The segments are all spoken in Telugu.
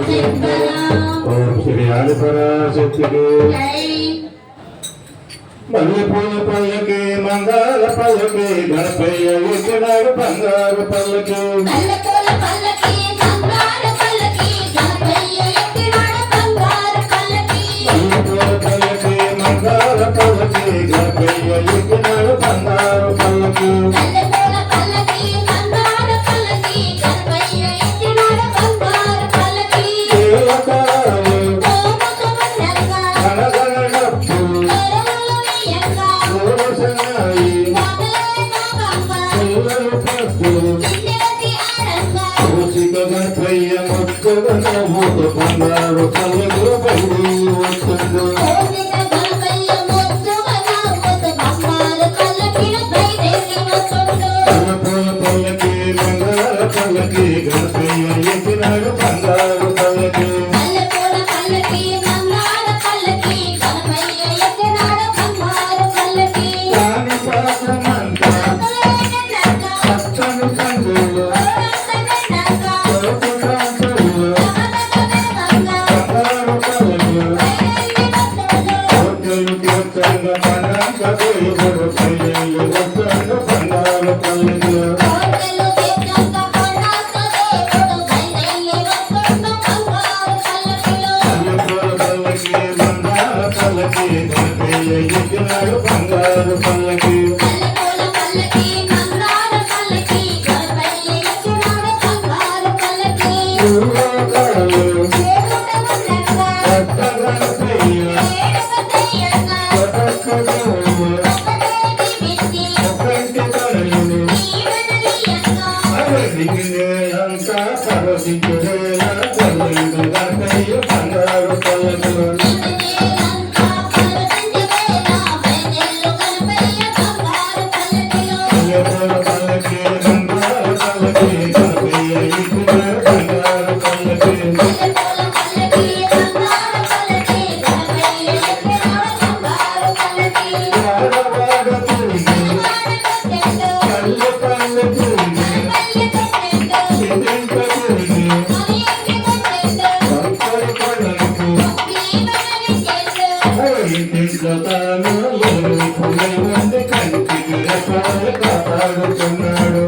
ఓం శ్రీ ఆదిపరాశక్తికి మల్లెపూల పల్లకి మందార పల్లకి గణపయ్య ఎక్కినాడు బంగారు పల్లకి మల్లెపూల పల్లకి మందార పల్లకి గణపయ్య ఎక్కినాడు బంగారు పల్లకి మల్లెపూల పల్లకి మందార పల్లకి గణపయ్య ఎక్కినాడు బంగారు పల్లకి మల్లెపూల పల్లకి మందార పల్లకి గణపయ్య ఎక్కినాడు బంగారు పల్లకి బంగారు పల్లకి బయలు వస్తుంది పల్లకి బంగారు పల్లకి గణపయ్య ఎక్కినాడు బంగారు పల్లకి బంగారు పల్లకి బంగారు పల్లకి కాపాడుతున్నాడు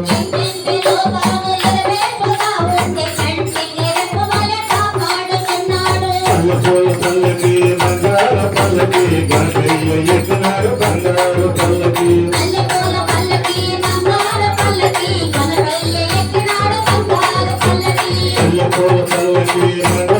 పల్లకి బంగార పల్లకి గణపయ్య ఎక్కినాడు బంగారు పల్లకి పల్లకి